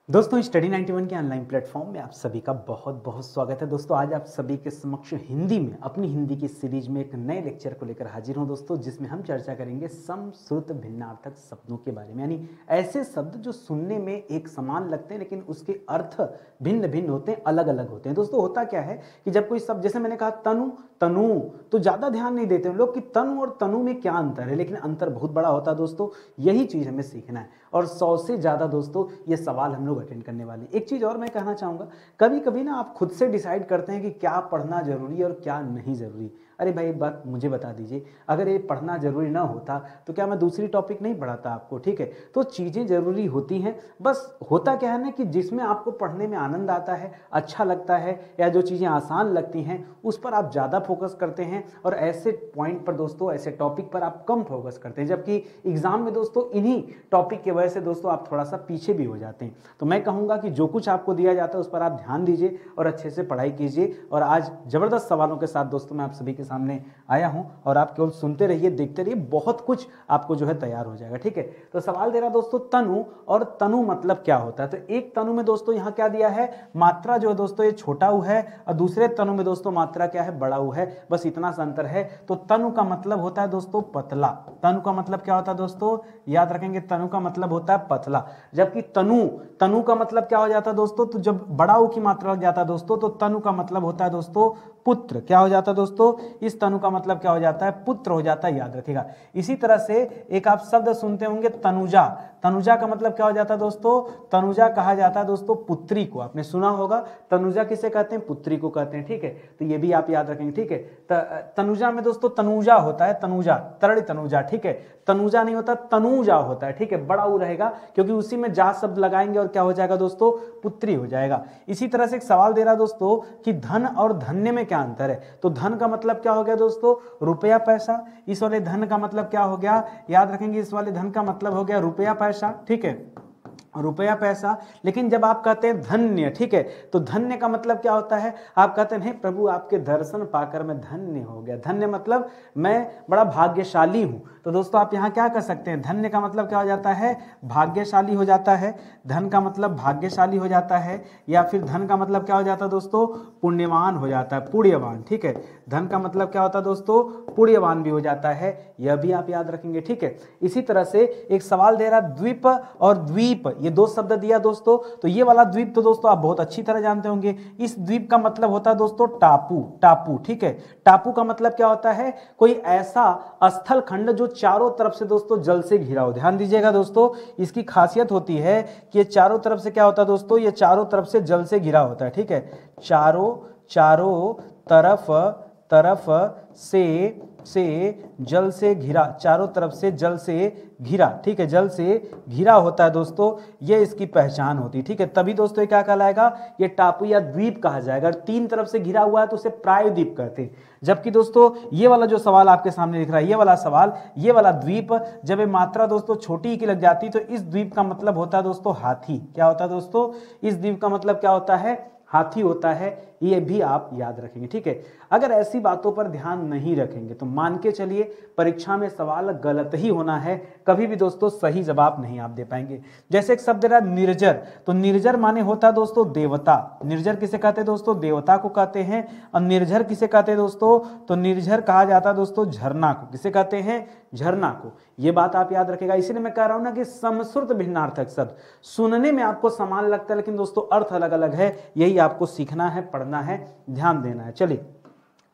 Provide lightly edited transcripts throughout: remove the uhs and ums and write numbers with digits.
दोस्तों स्टडी 91 के online platform में आप सभी का बहुत बहुत स्वागत है। दोस्तों आज आप सभी के समक्ष हिंदी में अपनी हिंदी की सीरीज में एक नए लेक्चर को लेकर हाजिर हूं दोस्तों, जिसमें हम चर्चा करेंगे सम श्रुत भिन्नार्थक शब्दों के बारे में। यानी ऐसे शब्द जो सुनने में एक समान लगते हैं लेकिन उसके अर्थ भिन्न भिन्न होते हैं, अलग अलग होते हैं। दोस्तों होता क्या है कि जब कोई शब्द, जैसे मैंने कहा तनु तनु, तो ज़्यादा ध्यान नहीं देते हैं लोग कि तनु और तनु में क्या अंतर है, लेकिन अंतर बहुत बड़ा होता है दोस्तों। यही चीज़ हमें सीखना है और 100 से ज़्यादा दोस्तों ये सवाल हम लोग अटेंड करने वाले। एक चीज़ और मैं कहना चाहूँगा, कभी कभी ना आप खुद से डिसाइड करते हैं कि क्या पढ़ना जरूरी है और क्या नहीं ज़रूरी। अरे भाई एक बात मुझे बता दीजिए, अगर ये पढ़ना जरूरी ना होता तो क्या मैं दूसरी टॉपिक नहीं पढ़ाता आपको, ठीक है। तो चीज़ें ज़रूरी होती हैं, बस होता क्या है ना कि जिसमें आपको पढ़ने में आनंद आता है, अच्छा लगता है, या जो चीज़ें आसान लगती हैं उस पर आप ज़्यादा फोकस करते हैं और ऐसे पॉइंट पर दोस्तों, ऐसे टॉपिक पर आप कम फोकस करते हैं। जबकि एग्जाम में दोस्तों इन्हीं टॉपिक की वजह से दोस्तों आप थोड़ा सा पीछे भी हो जाते हैं। तो मैं कहूँगा कि जो कुछ आपको दिया जाता है उस पर आप ध्यान दीजिए और अच्छे से पढ़ाई कीजिए। और आज ज़बरदस्त सवालों के साथ दोस्तों मैं आप सभी के सामने आया हूं और आप केवल सुनते रहिए, देखते रहिए, बहुत कुछ आपको जो है तैयार हो जाएगा, ठीक है। तो सवाल दे रहा दोस्तों तनु, और तनु मतलब क्या होता है। तो एक तनु में दोस्तों यहाँ क्या दिया है, मात्रा जो है दोस्तों ये छोटा ऊ है, और दूसरे तनु में दोस्तों मात्रा क्या है, बड़ा ऊ है, बस इतना सा अंतर है। तो तनु का मतलब होता है दोस्तों पतला। तनु का मतलब क्या होता है दोस्तों, याद रखेंगे, तनु का मतलब होता है पतला। जबकि तनु, तनु का मतलब क्या हो जाता है दोस्तों, तो जब बड़ा ऊ की मात्रा लग जाता है दोस्तों, तो तनु का मतलब होता है दोस्तों पुत्र। क्या हो जाता है दोस्तों, इस तनु का मतलब क्या हो जाता है, पुत्र हो जाता है, याद रखिएगा। इसी तरह से एक आप शब्द सुनते होंगे तनुजा। तनुजा का मतलब क्या हो जाता है दोस्तों, तनुजा कहा जाता है दोस्तों पुत्री को। आपने सुना होगा तनुजा किसे कहते हैं, पुत्री को कहते हैं, ठीक है। तो ये भी आप याद रखेंगे, ठीक है। तनुजा में दोस्तों तनुजा होता है, तनुजा, तरण तनुजा, ठीक है। तनुजा नहीं होता, तनुजा होता है, ठीक है। बड़ा ऊ रहेगा क्योंकि उसी में जा शब्द लगाएंगे और क्या हो जाएगा दोस्तों, पुत्री हो जाएगा। इसी तरह से एक सवाल दे रहा दोस्तों कि धन और धन्य में क्या अंतर है। तो धन का मतलब क्या हो गया दोस्तों, रुपया पैसा। इस वाले धन का मतलब क्या हो गया, याद रखेंगे, इस वाले धन का मतलब हो गया रुपया पैसा, ठीक है, रुपया पैसा। लेकिन जब आप कहते हैं धन्य, ठीक है, तो धन्य का मतलब क्या होता है, आप कहते हैं प्रभु आपके दर्शन पाकर मैं धन्य हो गया। धन्य मतलब मैं बड़ा भाग्यशाली हूं। तो दोस्तों आप यहां क्या कर सकते हैं, धन्य का मतलब क्या हो जाता है, भाग्यशाली हो जाता है। धन का मतलब भाग्यशाली हो जाता है, या फिर धन का मतलब क्या हो जाता है दोस्तों, पुण्यवान हो जाता है, पुण्यवान, ठीक है। धन का मतलब क्या होता है दोस्तों, पुण्यवान भी हो जाता है, यह भी आप याद रखेंगे, ठीक है। इसी तरह से एक सवाल दे रहा द्वीप और द्वीप, ये दो शब्द दिया दोस्तों। तो ये वाला द्वीप तो दोस्तों आप बहुत अच्छी तरह जानते होंगे। इस द्वीप का मतलब होता है दोस्तों टापू, टापू, ठीक है। टापू का मतलब क्या होता है, कोई ऐसा स्थल खंड जो चारों तरफ से दोस्तों जल से घिरा हो। ध्यान दीजिएगा दोस्तों, इसकी खासियत होती है कि ये चारों तरफ से क्या होता है दोस्तों, ये चारों तरफ से जल से घिरा होता है, ठीक है। चारों तरफ से जल से घिरा, चारों तरफ से जल से घिरा, ठीक है, जल से घिरा होता है दोस्तों, ये इसकी पहचान होती है, ठीक है। तभी दोस्तों ये क्या कहलाएगा, ये टापू या द्वीप कहा जाएगा। अगर तीन तरफ से घिरा हुआ है तो उसे प्रायद्वीप कहते हैं। जबकि दोस्तों ये वाला जो सवाल आपके सामने दिख रहा है, ये वाला सवाल, ये वाला द्वीप, जब ये मात्रा दोस्तों छोटी की लग जाती तो इस द्वीप का मतलब होता है दोस्तों हाथी। क्या होता है दोस्तों, इस द्वीप का मतलब क्या होता है, हाथी होता है। ये भी आप याद रखेंगे, ठीक है। अगर ऐसी बातों पर ध्यान नहीं रखेंगे तो मान के चलिए परीक्षा में सवाल गलत ही होना है, कभी भी दोस्तों सही जवाब नहीं आप दे पाएंगे। जैसे एक शब्द रहा निर्जर, तो निर्जर माने होता है दोस्तों देवता। निर्जर किसे कहते हैं दोस्तों, देवता को कहते हैं। और निर्झर किसे कहते हैं दोस्तों, तो निर्झर कहा जाता है दोस्तों झरना को। किसे कहते हैं, झरना को। ये बात आप याद रखेगा। इसीलिए मैं कह रहा हूं ना कि समश्रुत भिन्नार्थक शब्द सुनने में आपको समान लगता है लेकिन दोस्तों अर्थ अलग अलग है। यही आपको सीखना है, पढ़ना है, ध्यान देना है। चलिए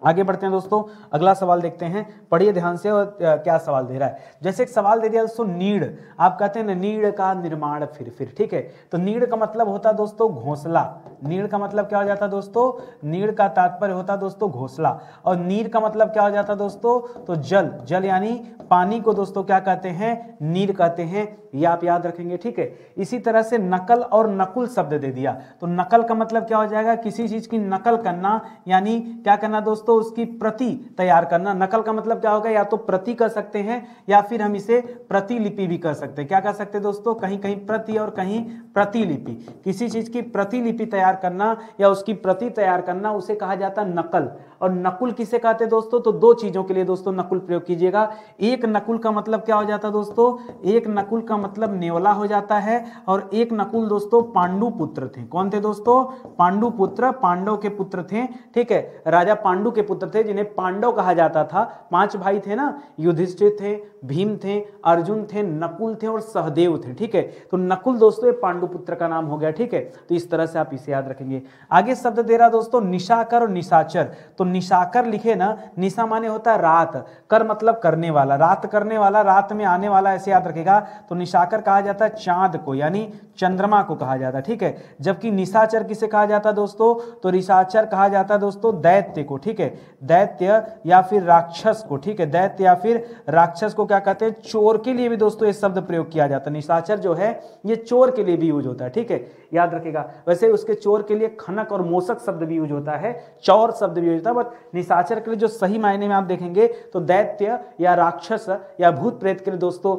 आगे बढ़ते हैं दोस्तों, अगला सवाल देखते हैं, पढ़िए ध्यान से और क्या सवाल दे रहा है। जैसे एक सवाल दे दिया दोस्तों नीड़, आप कहते हैं ना नीड़ का निर्माण फिर, ठीक है। तो नीड़ का मतलब होता है दोस्तों घोंसला। नीड़ का मतलब क्या हो जाता है दोस्तों, नीड़ का तात्पर्य होता है दोस्तों घोंसला। और नीर का मतलब क्या हो जाता है दोस्तों, तो जल, जल यानी पानी को दोस्तों क्या कहते हैं, नीर कहते हैं। ये आप याद रखेंगे, ठीक है। इसी तरह से नकल और नकुल शब्द दे दिया। तो नकल का मतलब क्या हो जाएगा, किसी चीज की नकल करना, यानी क्या करना दोस्तों, दोस्तों उसकी प्रति तैयार करना। नकल का मतलब क्या होगा, या तो प्रति कर सकते हैं या फिर हम इसे प्रतिलिपि भी कर सकते हैं। क्या कर सकते हैं दोस्तों, कहीं कहीं प्रति और कहीं प्रतिलिपि। किसी चीज की प्रतिलिपि तैयार करना या उसकी प्रति तैयार करना उसे कहा जाता है नकल। और नकुल किसे कहते हैं दोस्तों, तो दो चीजों के लिए दोस्तों नकुल प्रयोग कीजिएगा। एक नकुल का मतलब क्या हो जाता है दोस्तों, एक नकुल का मतलब नेवला हो जाता है, और एक नकुल दोस्तों पांडु पुत्र थे। कौन थे दोस्तों, पांडु पुत्र, पांडव के पुत्र थे, ठीक है, राजा पांडु के पुत्र थे जिन्हें पांडव कहा जाता था। 5 भाई थे ना, युधिष्ठिर थे, भीम थे, अर्जुन थे, नकुल थे और सहदेव थे, ठीक है। तो नकुल दोस्तों ये पांडु पुत्र का नाम हो गया, ठीक है। तो इस तरह से आप इसे याद रखेंगे। आगे शब्द दे रहा दोस्तों निशाकर और निशाचर। तो निशाकर लिखे ना, निशा माने होता है रात, कर मतलब करने वाला, रात करने वाला, रात में आने वाला, ऐसे याद रखेगा। तो निशाकर कहा जाता है चांद को, यानी चंद्रमा को कहा जाता है, ठीक है। जबकि निशाचर किसे कहा जाता है दोस्तों, तो निशाचर कहा जाता है दोस्तों दैत्य को, ठीक है, दैत्य या फिर राक्षस को, ठीक है। दैत्य या फिर राक्षस को क्या कहते हैं, चोर के लिए भी दोस्तों ये शब्द प्रयोग किया जाता है। निशाचर जो है ये चोर के लिए भी यूज होता है, ठीक है, याद रखेगा। वैसे उसके चोर के लिए खनक और मोसक शब्द भी यूज होता है, चौर शब्द भी यूज होता है, बट निशाचर के लिए जो सही मायने में आप देखेंगे तो दैत्य या राक्षस या भूत प्रेत के लिए दोस्तों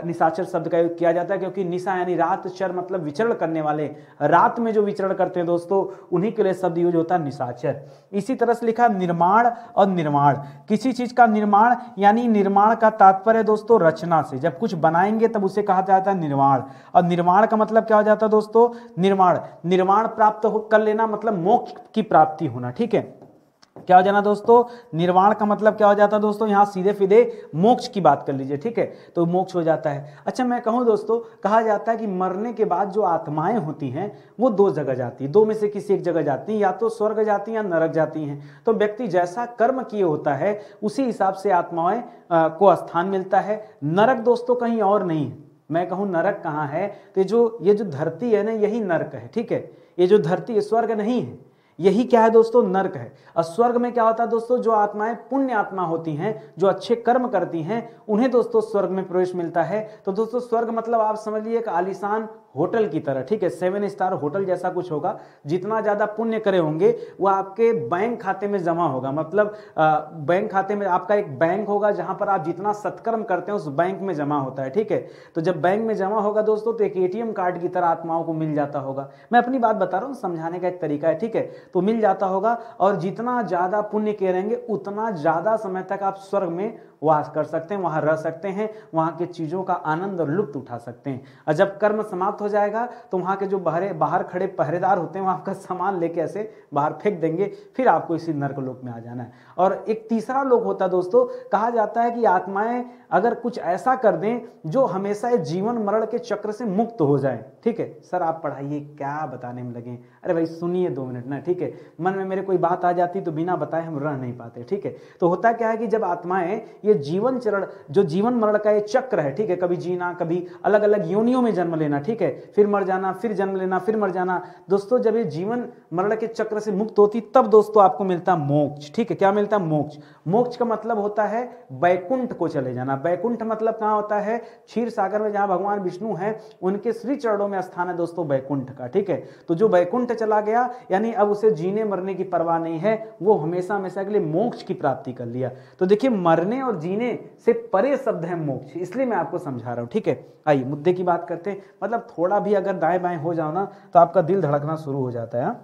निशाचर शब्द का यूज किया जाता है, क्योंकि निशा यानी रात, चर मतलब विचरण करने वाले, रात में जो विचरण करते हैं दोस्तों उन्हीं के लिए शब्द यूज होता है निशाचर। इसी तरह से लिखा निर्माण और निर्माण। किसी चीज का निर्माण यानी निर्माण का तात्पर्य दोस्तों रचना से, जब कुछ बनाएंगे तब उसे कहा जाता है निर्माण। और निर्माण का मतलब क्या हो जाता है दोस्तों, निर्माण प्राप्त कर लेना मतलब मोक्ष की प्राप्ति होना, ठीक है। क्या हो जाना दोस्तों, निर्वाण का मतलब क्या हो जाता है दोस्तों, यहां सीधे सीधे मोक्ष की बात कर लीजिए, ठीक है, तो मोक्ष हो जाता है। अच्छा मैं कहूं दोस्तों, कहा जाता है कि मरने के बाद जो आत्माएं होती हैं वो 2 जगह जाती है, 2 में से किसी एक जगह जाती हैं, या तो स्वर्ग जाती हैं या नरक जाती हैं। तो व्यक्ति जैसा कर्म किए होता है उसी हिसाब से आत्माएं को स्थान मिलता है। नरक दोस्तों कहीं और नहीं है। मैं कहूं नरक कहाँ है, तो ये जो धरती है ना यही नरक है, ठीक है। ये जो धरती है स्वर्ग नहीं है, यही क्या है दोस्तों, नर्क है। और स्वर्ग में क्या होता है दोस्तों, जो आत्माएं पुण्य आत्मा होती हैं, जो अच्छे कर्म करती हैं, उन्हें दोस्तों स्वर्ग में प्रवेश मिलता है। तो दोस्तों स्वर्ग मतलब आप समझ लीजिए एक आलीशान होटल की तरह, ठीक है, 7 स्टार होटल जैसा कुछ होगा। जितना ज्यादा पुण्य करे होंगे वो आपके बैंक खाते में जमा होगा। मतलब बैंक खाते में आपका एक बैंक होगा जहां पर आप जितना सत्कर्म करते हैं उस बैंक में जमा होता है, ठीक है। तो जब बैंक में जमा होगा दोस्तों तो एक ATM कार्ड की तरह आत्माओं को मिल जाता होगा। मैं अपनी बात बता रहा हूं, समझाने का एक तरीका है, ठीक है। तो मिल जाता होगा, और जितना ज्यादा पुण्य किए रहेंगे उतना ज्यादा समय तक आप स्वर्ग में वास कर सकते हैं, वहां रह सकते हैं, वहां के चीजों का आनंद और लुत्फ उठा सकते हैं। और जब कर्म समाप्त हो जाएगा तो वहां के जो बाहर खड़े पहरेदार होते हैं वो आपका सामान लेके ऐसे बाहर फेंक देंगे, फिर आपको इसी नर्क लोक में आ जाना है। और एक तीसरा लोक होता है दोस्तों, कहा जाता है कि आत्माएं अगर कुछ ऐसा कर दें जो हमेशा जीवन मरण के चक्र से मुक्त हो जाए, ठीक है। सर आप पढ़ाइए, क्या बताने में लगे, अरे भाई सुनिए 2 मिनट ना, ठीक है। मन में मेरे कोई बात आ जाती तो बिना बताए हम रह नहीं पाते, ठीक है। तो होता क्या है कि जब आत्माएं ये जीवन चरण, जो जीवन मरण का ये चक्र है, ठीक है, कभी जीना, कभी अलग अलग योनियों में जन्म लेना, ठीक है, फिर मर जाना, फिर जन्म लेना, फिर मर जाना दोस्तों, जब ये जीवन मरण के चक्र से मुक्त होती तब दोस्तों आपको मिलता मोक्ष, ठीक है। क्या मिलता है, मोक्ष। मोक्ष का मतलब होता है बैकुंठ को चले जाना। बैकुंठ मतलब कहां होता है, क्षीर सागर में जहां भगवान विष्णु हैं उनके श्री चरणों में स्थान है दोस्तों बैकुंठ का, ठीक है। तो जो बैकुंठ चला गया यानी अब उसे जीने मरने की परवाह नहीं है, वो हमेशा हमेशा के लिए मोक्ष की प्राप्ति कर लिया। तो देखिए मरने और जीने से परे शब्द है मोक्ष, इसलिए मैं आपको समझा रहा हूं, ठीक है। आइए मुद्दे की बात करते हैं। मतलब थोड़ा भी अगर दाएं बाएं हो जाओ ना तो आपका दिल धड़कना शुरू हो जाता है।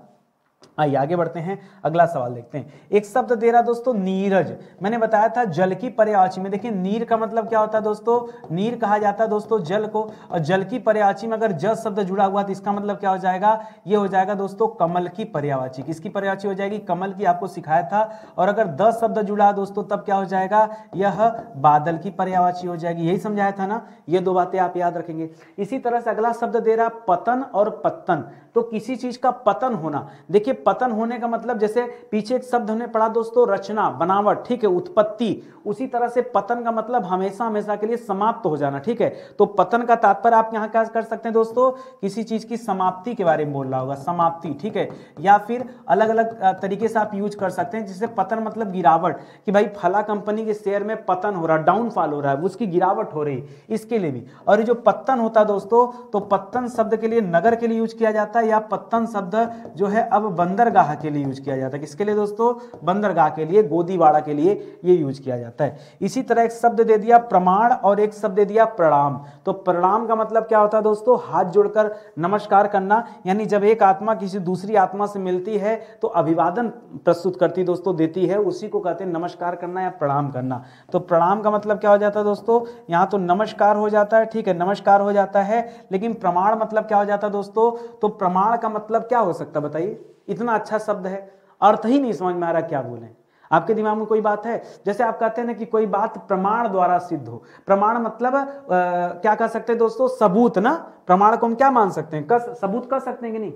आइए आगे बढ़ते हैं, अगला सवाल देखते हैं। एक शब्द दे रहा दोस्तों नीरज। मैंने बताया था जल की पर्यायवाची में, देखिए नीर का मतलब क्या होता है दोस्तों, नीर कहा जाता है दोस्तों जल को, और जल की पर्यायवाची में अगर ज शब्द जुड़ा हुआ तो इसका मतलब क्या हो जाएगा, ये हो जाएगा दोस्तों कमल की पर्यायवाची। किसकी पर्यायवाची हो जाएगी, कमल की, आपको सिखाया था। और अगर द शब्द जुड़ा दोस्तों तब क्या हो जाएगा, यह बादल की पर्यायवाची हो जाएगी। यही समझाया था ना, ये 2 बातें आप याद रखेंगे। इसी तरह से अगला शब्द दे रहा पतन और पत्तन। तो किसी चीज का पतन होना, देखिए पतन होने का मतलब जैसे पीछे एक शब्द हमने पढ़ा दोस्तों रचना, बनावट, ठीक है, उत्पत्ति। उसी तरह से पतन का मतलब हमेशा हमेशा के लिए समाप्त हो जाना, ठीक है। तो पतन का तात्पर्य आप यहां क्या कर सकते हैं दोस्तों, किसी चीज की समाप्ति के बारे में बोल रहा होगा, समाप्ति, ठीक है। या फिर अलग अलग तरीके से आप यूज कर सकते हैं, जिससे पतन मतलब गिरावट, कि भाई फला कंपनी के शेयर में पतन हो रहा, डाउनफॉल हो रहा है, उसकी गिरावट हो रही, इसके लिए भी। और ये जो पत्तन होता है दोस्तों, तो पत्तन शब्द के लिए नगर के लिए यूज किया जाता है, या पत्तन शब्द जो है अब बंदरगाह के लिए यूज किया जाता है। किसके लिए दोस्तों? बंदरगाह के लिए, गोदीवाड़ा के लिए ये यूज किया जाता है। इसी तरह एक शब्द दे दिया प्रमाण और एक शब्द दे दिया प्रणाम। तो प्रणाम का मतलब क्या होता है दोस्तों? हाथ जोड़कर नमस्कार करना, यानी जब एक आत्मा किसी दूसरी आत्मा से मिलती है तो अभिवादन प्रस्तुत करती दोस्तों, देती है, उसी को कहते हैं नमस्कार करना या प्रणाम करना। तो प्रणाम का मतलब क्या हो जाता है दोस्तों? यहाँ तो नमस्कार हो जाता है, ठीक है, नमस्कार हो जाता है, लेकिन प्रमाण मतलब क्या हो जाता है दोस्तों? तो प्रमाण का मतलब क्या हो सकता है बताइए? इतना अच्छा शब्द है, अर्थ ही नहीं समझ में आ रहा क्या बोले। आपके दिमाग में कोई बात है? जैसे आप कहते हैं ना कि कोई बात प्रमाण द्वारा सिद्ध हो। प्रमाण मतलब क्या कह सकते हैं दोस्तों? सबूत ना। प्रमाण को हम क्या मान सकते हैं? सबूत कह सकते हैं कि नहीं?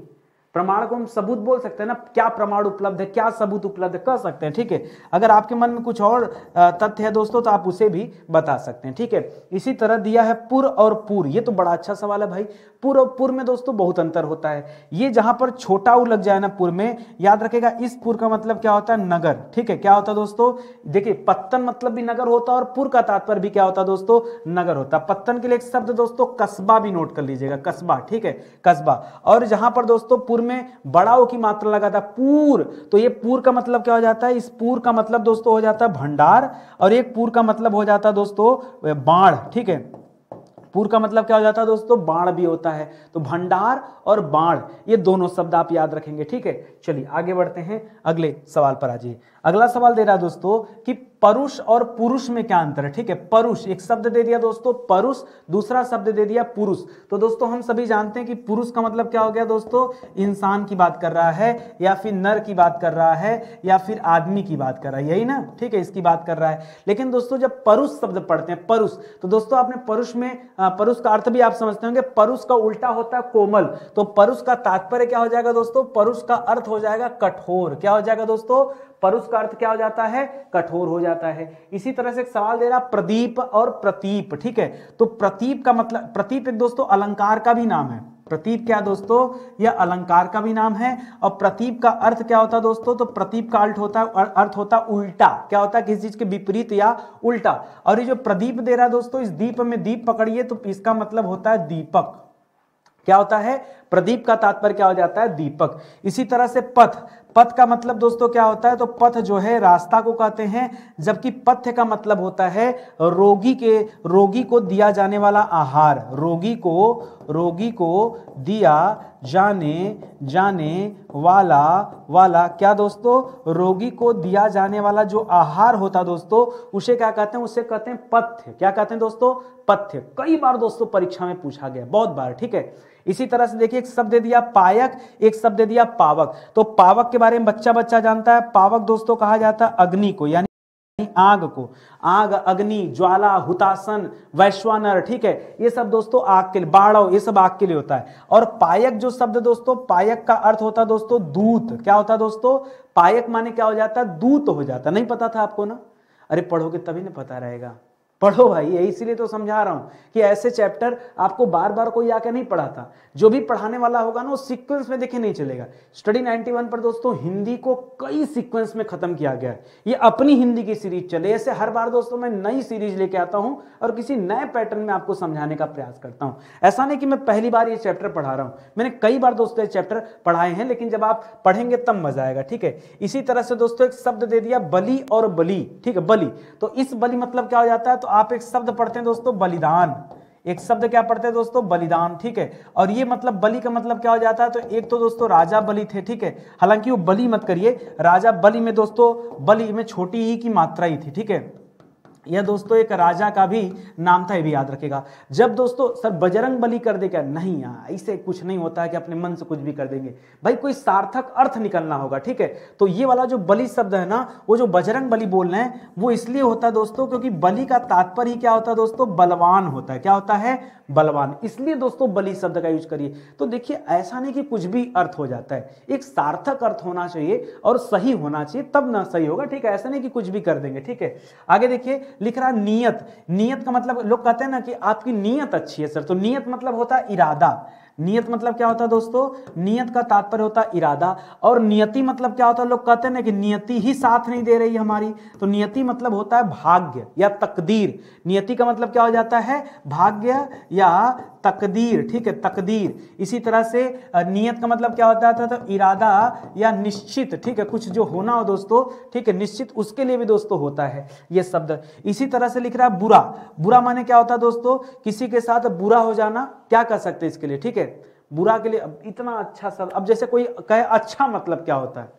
प्रमाण को हम सबूत बोल सकते हैं ना। क्या प्रमाण उपलब्ध है, क्या सबूत उपलब्ध है, कह सकते हैं, ठीक है। अगर आपके मन में कुछ और तथ्य है दोस्तों तो आप उसे भी बता सकते हैं, ठीक है। इसी तरह दिया है पुर और पुर। ये तो बड़ा अच्छा सवाल है भाई। पुर और पुर में दोस्तों बहुत अंतर होता है। ये जहां पर छोटा उ लग जाए ना पुर में, याद रखेगा इस पुर का मतलब क्या होता है? नगर, ठीक है। क्या होता है दोस्तों? देखिए पत्तन मतलब भी नगर होता है और पुर का तात्पर्य भी क्या होता है दोस्तों? नगर होता है। पत्तन के लिए एक शब्द दोस्तों कस्बा भी नोट कर लीजिएगा, कस्बा, ठीक है, कस्बा। और जहां पर दोस्तों पुर में बड़ा ओ की मात्रा लगा था, पूर, तो ये पूर का मतलब क्या हो जाता है? इस पूर का मतलब दोस्तों हो जाता है भंडार, और एक पूर का मतलब हो जाता है दोस्तों बाढ़, ठीक है। पूर का मतलब क्या हो जाता है दोस्तों? बाढ़ भी होता है। तो भंडार और बाढ़ ये दोनों शब्द आप याद रखेंगे, ठीक है। चलिए आगे बढ़ते हैं, अगले सवाल पर आ जाइए। अगला सवाल दे रहा है दोस्तों कि परुष और पुरुष में क्या अंतर है, ठीक है। परुष एक शब्द दे दिया दोस्तों परुष, दूसरा शब्द दे दिया पुरुष। तो दोस्तों हम सभी जानते हैं कि पुरुष का मतलब क्या हो गया दोस्तों? इंसान की बात कर रहा है, या फिर नर की बात कर रहा है, या फिर आदमी की बात कर रहा है, यही ना, ठीक है, इसकी बात कर रहा है। लेकिन दोस्तों जब परुष शब्द पढ़ते हैं, परुष, तो दोस्तों आपने परुष में परुष का अर्थ भी आप समझते होंगे, परुष का उल्टा होता है कोमल। तो परुष का तात्पर्य क्या हो जाएगा दोस्तों? परुष का अर्थ हो जाएगा कठोर। क्या हो जाएगा दोस्तों? परुष का अर्थ क्या हो जाता है? कठोर हो जाता है। इसी तरह से एक सवाल दे रहा प्रदीप और प्रतीप, ठीक है। तो प्रतीप का मतलब, प्रतीप एक दोस्तों अलंकार का भी नाम है। प्रतीप क्या दोस्तों? यह अलंकार का भी नाम है। और प्रतीप का अर्थ क्या होता है दोस्तों? तो प्रतीप का अर्थ होता है उल्टा। क्या होता है? किसी चीज के विपरीत या उल्टा। और ये जो प्रदीप दे रहा है दोस्तों, इस दीप में दीप पकड़िए तो इसका मतलब होता है दीपक। क्या होता है? प्रदीप का तात्पर्य क्या हो जाता है? दीपक। इसी तरह से पथ, पथ का मतलब दोस्तों क्या होता है? तो पथ जो है रास्ता को कहते हैं, जबकि पथ्य का मतलब होता है रोगी को दिया जाने वाला आहार। रोगी को दिया जाने वाला क्या दोस्तों? रोगी को दिया जाने वाला जो आहार होता दोस्तों, उसे क्या कहते हैं? उसे कहते हैं पथ्य। क्या कहते हैं दोस्तों? पथ्य। कई बार दोस्तों परीक्षा में पूछा गया, बहुत बार, ठीक है। इसी तरह से देखिए एक शब्द दे दिया पायक, एक शब्द दे दिया पावक। तो पावक के बारे में बच्चा जानता है। पावक दोस्तों कहा जाता है अग्नि को, यानी आग को। आग, अग्नि, ज्वाला, हुतासन, वैश्वानर, ठीक है, ये सब दोस्तों आग के लिए, बाढ़, ये सब आग के लिए होता है। और पायक जो शब्द दोस्तों, पायक का अर्थ होता है दोस्तों दूत। क्या होता है दोस्तों? पायक माने क्या हो जाता है? दूत हो जाता है। नहीं पता था आपको ना? अरे पढ़ोगे तभी ना पता रहेगा। पढ़ो भाई, यही इसीलिए तो समझा रहा हूं कि ऐसे चैप्टर आपको बार बार कोई आके नहीं पढ़ाता। जो भी पढ़ाने वाला होगा ना वो सीक्वेंस में देखे नहीं चलेगा। स्टडी 91 पर दोस्तों हिंदी को कई सीक्वेंस में खत्म किया गया है। ये अपनी हिंदी की सीरीज चले, ऐसे हर बार दोस्तों मैं नई सीरीज लेके आता हूं और किसी नए पैटर्न में आपको समझाने का प्रयास करता हूं। ऐसा नहीं कि मैं पहली बार ये चैप्टर पढ़ा रहा हूं, मैंने कई बार दोस्तों ये चैप्टर पढ़ाए हैं, लेकिन जब आप पढ़ेंगे तब मजा आएगा, ठीक है। इसी तरह से दोस्तों एक शब्द दे दिया बलि और बलि, ठीक है, बलि। तो इस बलि मतलब क्या हो जाता है? तो आप एक शब्द पढ़ते हैं दोस्तों बलिदान। एक शब्द क्या पढ़ते हैं दोस्तों? बलिदान, ठीक है। और ये मतलब बलि का मतलब क्या हो जाता है? तो एक तो दोस्तों राजा बलि थे, ठीक है, हालांकि वो बलि मत करिए, राजा बलि में दोस्तों, बलि में छोटी ही की मात्रा ही थी, ठीक है। यह दोस्तों एक राजा का भी नाम था, ये भी याद रखेगा। जब दोस्तों सर बजरंग बली कर दे क्या? नहीं यार, ऐसे कुछ नहीं होता है कि अपने मन से कुछ भी कर देंगे भाई, कोई सार्थक अर्थ निकलना होगा, ठीक है। तो ये वाला जो बलि शब्द है ना, वो जो बजरंग बली बोल रहे हैं वो इसलिए होता है दोस्तों क्योंकि बलि का तात्पर्य ही क्या होता है दोस्तों? बलवान होता है। क्या होता है? बलवान। इसलिए दोस्तों बलि शब्द का यूज करिए। तो देखिए ऐसा नहीं कि कुछ भी अर्थ हो जाता है, एक सार्थक अर्थ होना चाहिए और सही होना चाहिए, तब ना सही होगा, ठीक है। ऐसा नहीं कि कुछ भी कर देंगे, ठीक है। आगे देखिए लिख रहा नियत। नियत का मतलब, लोग कहते हैं ना कि आपकी नियत अच्छी है सर, तो नियत मतलब होता है इरादा। नियत मतलब क्या होता है दोस्तों, नियत का तात्पर्य होता है इरादा, और नियति मतलब क्या होता है, लोग कहते हैं ना कि नियति ही साथ नहीं दे रही है हमारी, तो नियति मतलब होता है भाग्य या तकदीर। नियति का मतलब क्या हो जाता है, भाग्य या तकदीर, ठीक है, तकदीर। इसी तरह से नियत का मतलब क्या होता है, तो इरादा या निश्चित, ठीक है, कुछ जो होना हो दोस्तों, ठीक है, निश्चित, उसके लिए भी दोस्तों होता है ये शब्द। इसी तरह से लिख रहा है बुरा। बुरा माने क्या होता है दोस्तों, किसी के साथ बुरा हो जाना, क्या कर सकते हैं इसके लिए, ठीक है, बुरा के लिए। अब इतना अच्छा शब्द, अब जैसे कोई कहे अच्छा मतलब क्या होता है,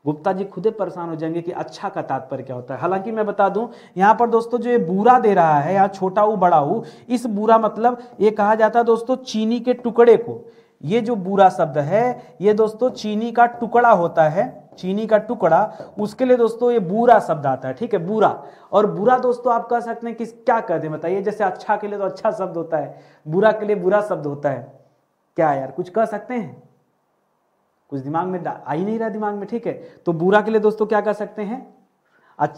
गुप्ता जी खुदे परेशान हो जाएंगे कि अच्छा का तात्पर्य क्या होता है। हालांकि मैं बता दूं यहां पर दोस्तों, जो ये बूरा दे रहा है, यहाँ छोटा हूं बड़ा हूं, इस बूरा मतलब ये कहा जाता है दोस्तों चीनी के टुकड़े को। ये जो बूरा शब्द है ये दोस्तों चीनी का टुकड़ा होता है, चीनी का टुकड़ा, उसके लिए दोस्तों ये बूरा शब्द आता है, ठीक है, बूरा। और बुरा दोस्तों आप कह सकते हैं कि क्या कहते हैं बताइए, जैसे अच्छा के लिए तो अच्छा शब्द होता है, बुरा के लिए बुरा शब्द होता है, क्या यार कुछ कह सकते हैं, कुछ दिमाग में आ ही नहीं रहा दिमाग में, ठीक है। तो बुरा के लिए दोस्तों क्या कर सकते हैं,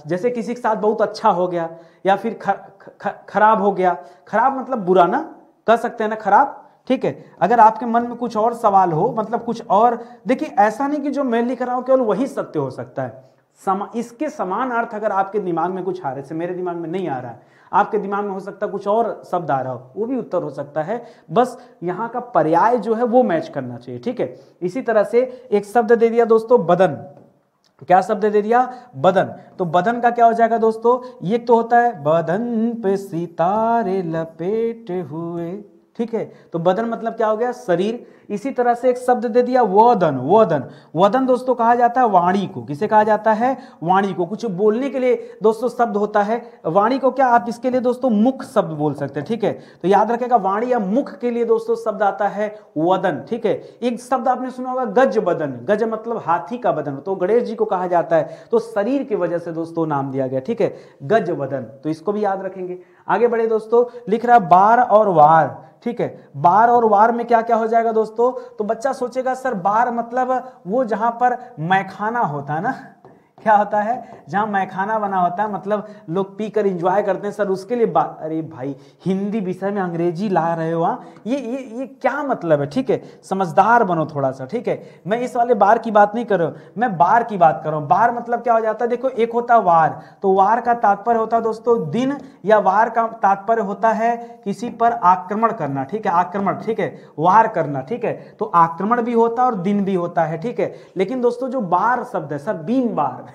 जैसे किसी के साथ बहुत अच्छा हो गया या फिर खराब हो गया, खराब मतलब बुरा ना, कह सकते हैं ना खराब, ठीक है। अगर आपके मन में कुछ और सवाल हो, मतलब कुछ और, देखिए ऐसा नहीं कि जो मैं लिख रहा हूं केवल वही सत्य हो सकता है, इसके समान अर्थ अगर आपके दिमाग में कुछ आ रहे, से मेरे दिमाग में नहीं आ रहा है, आपके दिमाग में हो सकता है कुछ और शब्द आ रहा हो, वो भी उत्तर हो सकता है, बस यहाँ का पर्याय जो है वो मैच करना चाहिए, ठीक है। इसी तरह से एक शब्द दे दिया दोस्तों बदन। क्या शब्द दे दिया, बदन। तो बदन का क्या हो जाएगा दोस्तों, ये तो होता है बदन पे सितारे लपेटे हुए, ठीक है। तो बदन मतलब क्या हो गया, शरीर। इसी तरह से एक शब्द दे दिया वदन। वदन, वदन दोस्तों कहा जाता है वाणी को। किसे कहा जाता है, वाणी को। कुछ बोलने के लिए दोस्तों शब्द होता है, वाणी को क्या आप इसके लिए दोस्तों मुख शब्द बोल सकते हैं, ठीक है। तो याद रखेगा वाणी या मुख के लिए दोस्तों शब्द आता है वदन, ठीक है। एक शब्द आपने सुना होगा गज बदन। गज मतलब हाथी का बदन, तो गणेश जी को कहा जाता है, तो शरीर की वजह से दोस्तों नाम दिया गया, ठीक है, गज बदन। तो इसको भी याद रखेंगे। आगे बढ़े दोस्तों, लिख रहा बार और वार, ठीक है। बार और वार में क्या क्या हो जाएगा दोस्तों, तो बच्चा सोचेगा सर बार मतलब वो जहां पर मैखाना होता है ना, क्या होता है, जहां मैखाना बना होता है, मतलब लोग पीकर एंजॉय करते हैं, सर उसके लिए बार। अरे भाई हिंदी विषय में अंग्रेजी ला रहे हो, ये क्या मतलब है, ठीक है, समझदार बनो थोड़ा सा, ठीक है। मैं इस वाले बार की बात नहीं कर रहा हूं, मैं बार की बात कर रहा हूं। बार मतलब क्या हो जाता है, देखो एक होता वार, तो वार का तात्पर्य होता है दोस्तों दिन, या वार का तात्पर्य होता है किसी पर आक्रमण करना, ठीक है, आक्रमण, ठीक है, वार करना, ठीक है। तो आक्रमण भी होता है और दिन भी होता है, ठीक है। लेकिन दोस्तों जो बार शब्द है, सर बीम बार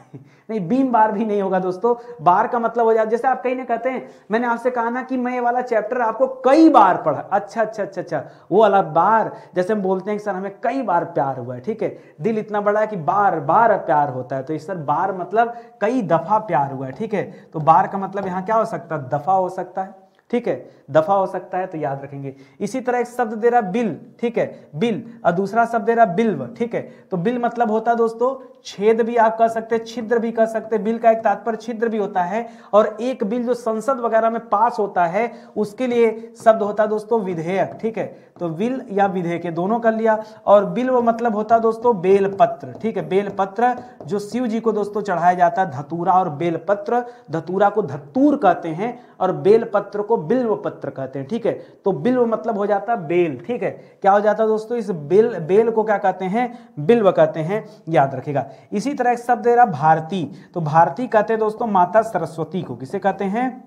नहीं, बीम बार भी नहीं होगा दोस्तों। बार का मतलब हो जाता, जैसे आप कहीं ना कहते हैं, मैंने आपसे कहा ना कि मैं ये वाला चैप्टर आपको कई बार पढ़ा, अच्छा अच्छा अच्छा अच्छा, वो वाला बार, जैसे हम बोलते हैं कि सर हमें कई बार प्यार हुआ है, ठीक है, दिल इतना बड़ा है कि बार बार प्यार होता है, तो इस सर बार मतलब कई दफा प्यार हुआ है, ठीक है। तो बार का मतलब यहाँ क्या हो सकता है, दफा हो सकता है, ठीक है, दफा हो सकता है, तो याद रखेंगे। इसी तरह एक शब्द दे रहा बिल, ठीक है, बिल, और दूसरा शब्द दे रहा बिल्व, ठीक है। तो बिल मतलब होता है दोस्तों छेद भी आप कह सकते हैं, छिद्र भी कह सकते हैं, बिल का एक तात्पर्य छिद्र भी होता है। और एक बिल जो संसद वगैरह में पास होता है उसके लिए शब्द होता है दोस्तों विधेयक, ठीक है। तो बिल या विधेयक दोनों कर लिया। और बिल वो मतलब होता है दोस्तों बेलपत्र, ठीक है, बेलपत्र जो शिव जी को दोस्तों चढ़ाया जाता है, धतूरा और बेलपत्र, धतूरा को धतूर कहते हैं और बेलपत्र को बिल्व पत्र कहते हैं, ठीक है। तो बिल्व मतलब हो जाता है बेल, ठीक है। क्या हो जाता है दोस्तों, इस बेल को क्या कहते हैं, बिल्व कहते हैं, याद रखेगा। इसी तरह एक शब्द दे रहा भारती। तो भारती कहते हैं दोस्तों माता सरस्वती को। किसे कहते हैं,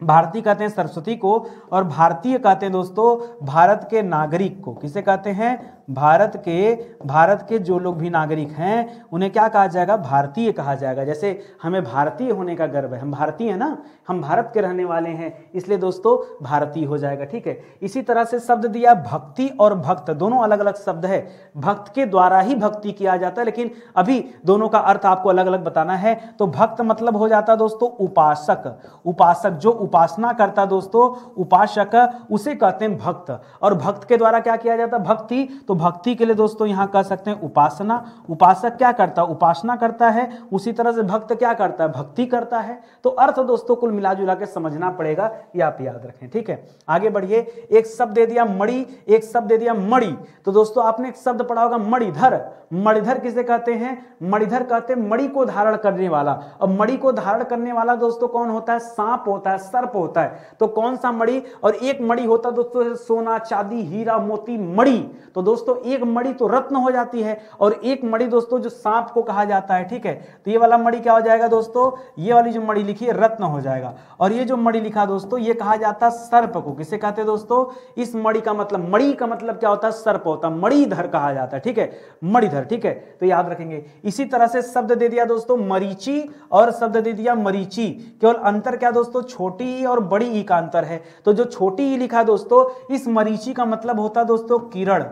भारती कहते हैं सरस्वती को। और भारतीय कहते हैं दोस्तों भारत के नागरिक को। किसे कहते हैं, भारत के जो लोग भी नागरिक हैं उन्हें क्या कहा जाएगा, भारतीय कहा जाएगा। जैसे हमें भारतीय होने का गर्व है, हम भारतीय हैं ना, हम भारत के रहने वाले हैं, इसलिए दोस्तों भारतीय हो जाएगा, ठीक है। इसी तरह से शब्द दिया भक्ति और भक्त, दोनों अलग अलग शब्द है। भक्त के द्वारा ही भक्ति किया जाता है, लेकिन अभी दोनों का अर्थ आपको अलग अलग बताना है। तो भक्त मतलब हो जाता है दोस्तों उपासक। उपासक जो उपासना करता दोस्तों, उपासक, उसे कहते हैं भक्त। और भक्त के द्वारा क्या किया जाता है, भक्ति। तो भक्ति के लिए दोस्तों यहाँ कह सकते हैं उपासना। उपासक क्या करता है? उपासना करता है। उसी तरह से भक्त क्या करता है? भक्ति करता है। तो अर्थ दोस्तों कुल मिला जुला के समझना पड़ेगा, ये आप याद रखें, ठीक है। आगे बढ़िए। एक शब्द दे दिया मणि, एक शब्द दे दिया मणि। तो दोस्तों आपने एक शब्द पढ़ा होगा मणिधर। मणिधर किसे कहते हैं? मणिधर कहते हैं मणि को धारण करने वाला। और मणि को धारण करने वाला दोस्तों कौन होता है? सांप होता है, सर्प होता है। तो कौन सा मणि? और एक मणि होता है दोस्तों सोना, चांदी, हीरा, मोती, मणि। तो दोस्तों एक मणि तो रत्न हो जाती है, और एक मणि दोस्तों जो सांप को कहा जाता है, ठीक है। तो ये वाला मणि क्या हो जाएगा दोस्तों? ये वाली जो मणि लिखी है रत्न हो जाएगा। और ये जो मणि लिखा दोस्तों ये कहा जाता है सर्प को। किसे कहते हैं दोस्तों? इस मणि का मतलब, मणि का मतलब क्या होता है? सर्प होता है। मणिधर कहा जाता है, ठीक है, मणिधर, ठीक है। तो याद रखेंगे। इसी तरह से शब्द दे दिया दोस्तों मरीचि और शब्द दे दिया मरीचि। केवल अंतर क्या दोस्तों? छोटी ई और बड़ी ई का अंतर है। तो जो छोटी ई लिखा दोस्तों, इस मरीचि का मतलब होता है दोस्तों किरण।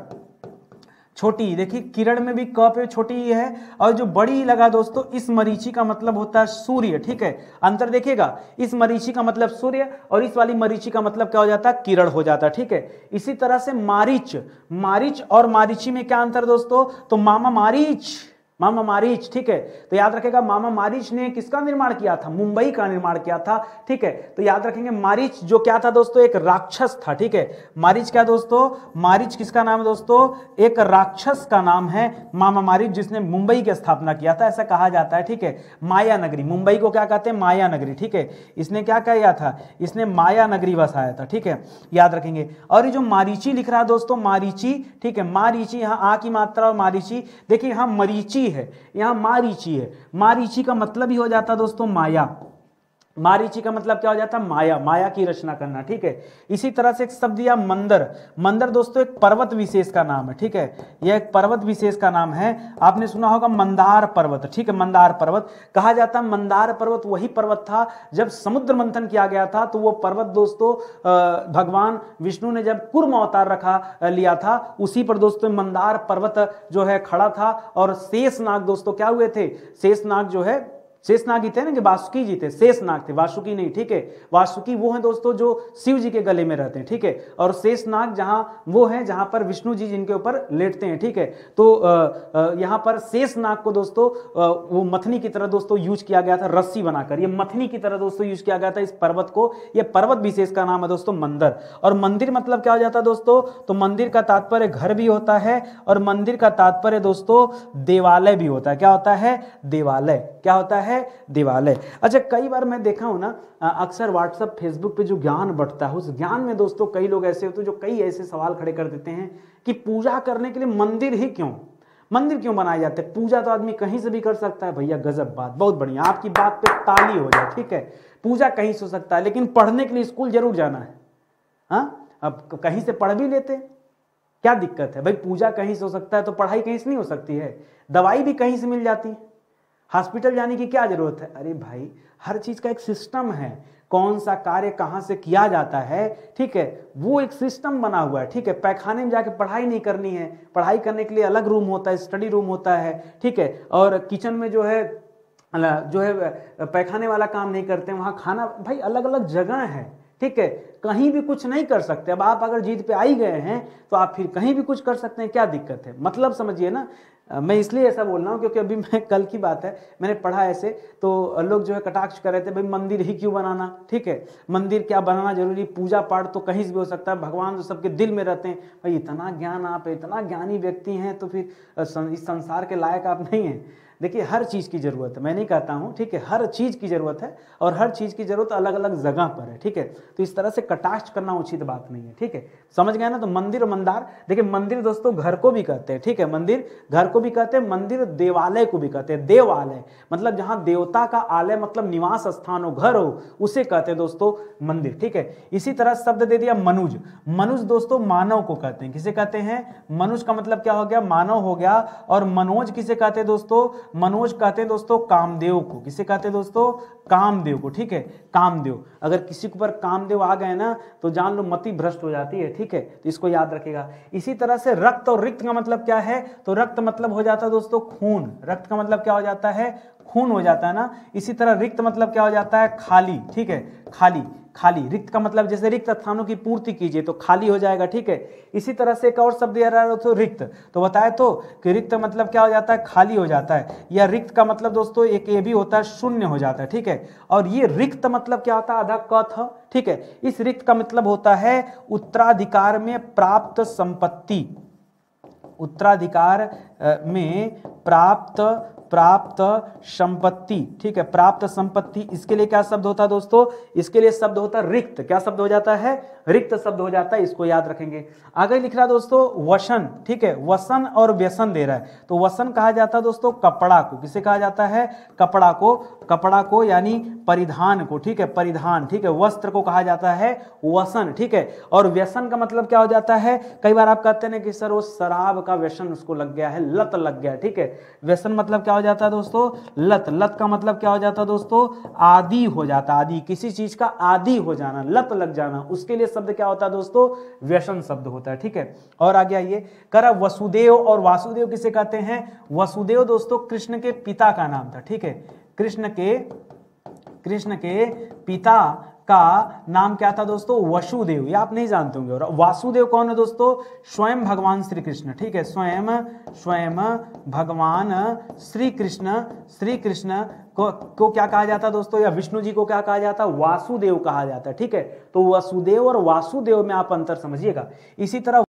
छोटी, देखिए किरण में भी क पे छोटी ई है। और जो बड़ी लगा दोस्तों, इस मरीचि का मतलब होता है सूर्य, ठीक है। अंतर देखिएगा, इस मरीचि का मतलब सूर्य और इस वाली मरीचि का मतलब क्या हो जाता है? किरण हो जाता है, ठीक है। इसी तरह से मारीच, मारीच और मारीचि में क्या अंतर दोस्तों? तो मामा मारीच, मामा मारीच, ठीक है। तो याद रखेगा मामा मारीच ने किसका निर्माण किया था? मुंबई का निर्माण किया था, ठीक है। तो याद रखेंगे मारीच जो क्या था दोस्तों? एक राक्षस था, ठीक है। मारीच क्या दोस्तों? मारीच किसका नाम है दोस्तों? एक राक्षस का नाम है मामा मारीच, जिसने मुंबई की स्थापना किया था, ऐसा कहा जाता है, ठीक है। माया नगरी, मुंबई को क्या कहते हैं? माया नगरी, ठीक है। इसने क्या किया था? इसने माया नगरी बसाया था, ठीक है, याद रखेंगे। और ये जो मारीची लिख रहा है दोस्तों, मारीची, ठीक है, मारीची, यहाँ आ की मात्रा और मारीची, देखिए यहाँ मरीची है, यहां मारीची है। मारीची का मतलब ही हो जाता है दोस्तों माया। मारीची का मतलब क्या हो जाता है? माया, माया की रचना करना, ठीक है। इसी तरह से एक शब्द दिया मंदर। मंदर दोस्तों एक पर्वत विशेष का नाम है, ठीक है। यह एक पर्वत विशेष का नाम है। आपने सुना होगा मंदार पर्वत, ठीक है, मंदार पर्वत कहा जाता है। मंदार पर्वत वही पर्वत था जब समुद्र मंथन किया गया था, तो वो पर्वत दोस्तों भगवान विष्णु ने जब कूर्म अवतार लिया था, उसी पर दोस्तों मंदार पर्वत जो है खड़ा था। और शेषनाग दोस्तों क्या हुए थे? शेषनाग जो है, शेषनाग ही थे ना, कि वासुकी जी थे, शेषनाग थे, वासुकी नहीं, ठीक है। वासुकी वो हैं दोस्तों जो शिव जी के गले में रहते हैं, ठीक है। और शेषनाग जहां वो है जहां पर विष्णु जी जिनके ऊपर लेटते हैं, ठीक है। तो यहां पर शेषनाग को दोस्तों वो मथनी की तरह दोस्तों यूज किया गया था, रस्सी बनाकर। ये मथनी की तरह दोस्तों यूज किया गया था इस पर्वत को। ये पर्वत विशेष का नाम है दोस्तों मंदिर। और मंदिर मतलब क्या हो जाता है दोस्तों? तो मंदिर का तात्पर्य घर भी होता है, और मंदिर का तात्पर्य दोस्तों देवालय भी होता है। क्या होता है? देवालय। क्या होता है? देवालय। अच्छा, कई बार मैं देखा हूं ना, अक्सर व्हाट्सएप फेसबुक पे जो ज्ञान बढ़ता है, उस ज्ञान में दोस्तों कई लोग ऐसे होते हैं जो कई ऐसे सवाल खड़े कर देते हैं कि पूजा करने के लिए मंदिर ही क्यों, मंदिर क्यों बनाए जाते हैं? पूजा तो आदमी कहीं से भी कर सकता है। भैया गजब बात, बहुत बढ़िया, आपकी बात पे ताली हो जाए, ठीक है। पूजा कहीं से हो सकता है, लेकिन पढ़ने के लिए स्कूल जरूर जाना है। हाँ, अब कहीं से पढ़ भी लेते, क्या दिक्कत है भाई? पूजा कहीं से हो सकता है तो पढ़ाई कहीं से नहीं हो सकती है? दवाई भी कहीं से मिल जाती है, हॉस्पिटल जाने की क्या जरूरत है? अरे भाई, हर चीज का एक सिस्टम है, कौन सा कार्य कहां से किया जाता है, ठीक है, वो एक सिस्टम बना हुआ है, ठीक है। पैखाने में जाके पढ़ाई नहीं करनी है, पढ़ाई करने के लिए अलग रूम होता है, स्टडी रूम होता है, ठीक है। और किचन में जो है पैखाने वाला काम नहीं करते, वहां खाना, भाई अलग अलग जगह है, ठीक है। कहीं भी कुछ नहीं कर सकते। अब आप अगर जिद पे आ ही गए हैं तो आप फिर कहीं भी कुछ कर सकते हैं, क्या दिक्कत है? मतलब समझिए ना। मैं इसलिए ऐसा बोल रहा हूँ क्योंकि अभी मैं कल की बात है, मैंने पढ़ा ऐसे, तो लोग जो है कटाक्ष कर रहे थे, भाई मंदिर ही क्यों बनाना, ठीक है, मंदिर क्या बनाना जरूरी? पूजा पाठ तो कहीं से भी हो सकता है, भगवान तो सबके दिल में रहते हैं। भाई इतना ज्ञान, आप इतना ज्ञानी व्यक्ति हैं तो फिर इस संसार के लायक आप नहीं हैं। देखिए हर चीज़ की ज़रूरत है, मैं नहीं कहता हूँ, ठीक है, हर चीज़ की ज़रूरत है, और हर चीज़ की ज़रूरत अलग अलग जगह पर है, ठीक है। तो इस तरह से कटाक्ष करना उचित बात नहीं है, ठीक है, समझ गए ना। तो मंदिर और मंदार, देखिए मंदिर दोस्तों घर को भी कहते हैं, ठीक है, मंदिर घर को भी कहते हैं, मंदिर देवालय को भी कहते हैं। देवालय मतलब जहाँ देवता का आलय मतलब निवास स्थान हो, घर हो, उसे कहते हैं दोस्तों मंदिर, ठीक है। इसी तरह शब्द दे दिया मनुज। मनुज दोस्तों मानव को कहते हैं। किसे कहते हैं? मनुज का मतलब क्या हो गया? मानव हो गया। और मनोज किसे कहते हैं दोस्तों? मनोज कहते हैं दोस्तों कामदेव को। किसे कहते हैं दोस्तों? कामदेव को, ठीक है, कामदेव। अगर किसी के ऊपर कामदेव आ गए ना तो जान लो मति भ्रष्ट हो जाती है, ठीक है, तो इसको याद रखेगा। इसी तरह से रक्त और रिक्त का मतलब क्या है? तो रक्त मतलब हो जाता है दोस्तों खून। रक्त का मतलब क्या हो जाता है? खून हो जाता है ना। इसी तरह रिक्त मतलब क्या हो जाता है? खाली, ठीक है, खाली। खाली। रिक्त का मतलब जैसे रिक्त स्थानों की पूर्ति कीजिए तो खाली हो जाएगा, ठीक है। इसी तरह से एक और शब्द दिया रहा है तो रिक्त, तो बताए तो कि रिक्त मतलब क्या हो जाता है, खाली हो जाता है। या रिक्त का मतलब दोस्तों एक ये भी होता है, शून्य हो जाता है, ठीक है। और ये रिक्त मतलब क्या होता है, आधा क था, ठीक है। इस रिक्त का मतलब होता है उत्तराधिकार में प्राप्त संपत्ति, उत्तराधिकार में प्राप्त संपत्ति, ठीक है, प्राप्त संपत्ति। इसके लिए क्या शब्द होता है दोस्तों, इसके लिए शब्द होता है रिक्त। क्या शब्द हो जाता है, रिक्त शब्द हो जाता है, इसको याद रखेंगे। आगे लिख रहा है दोस्तों वसन, ठीक है, वसन और व्यसन दे रहा है। तो वसन कहा जाता है दोस्तों कपड़ा को, किसे कहा जाता है, कपड़ा को, कपड़ा को यानी परिधान को, ठीक है, परिधान, ठीक है, वस्त्र को कहा जाता है वसन, ठीक है। और व्यसन का मतलब क्या हो जाता है, कई बार आप कहते हैं कि सर वो शराब का व्यसन उसको लग गया है, लत लग गया, ठीक है। व्यसन मतलब क्या हो जाता है दोस्तों, लत। लत का मतलब क्या हो जाता है दोस्तों, आदि हो जाता है, आदि, किसी चीज का आदि हो जाना, लत लग जाना, उसके लिए शब्द क्या होता है दोस्तों, व्यसन शब्द होता है, ठीक है। और आगे आइए, कर वसुदेव और वासुदेव किसे कहते हैं, वसुदेव दोस्तों कृष्ण के पिता का नाम था, ठीक है। कृष्ण के पिता का नाम क्या था दोस्तों, वसुदेव, ये आप नहीं जानते होंगे। और वासुदेव कौन है दोस्तों, स्वयं भगवान श्री कृष्ण, ठीक है, स्वयं भगवान श्री कृष्ण को क्या कहा जाता है दोस्तों, या विष्णु जी को क्या कहा जाता है, वासुदेव कहा जाता है, ठीक है। तो वसुदेव और वासुदेव में आप अंतर समझिएगा। इसी तरह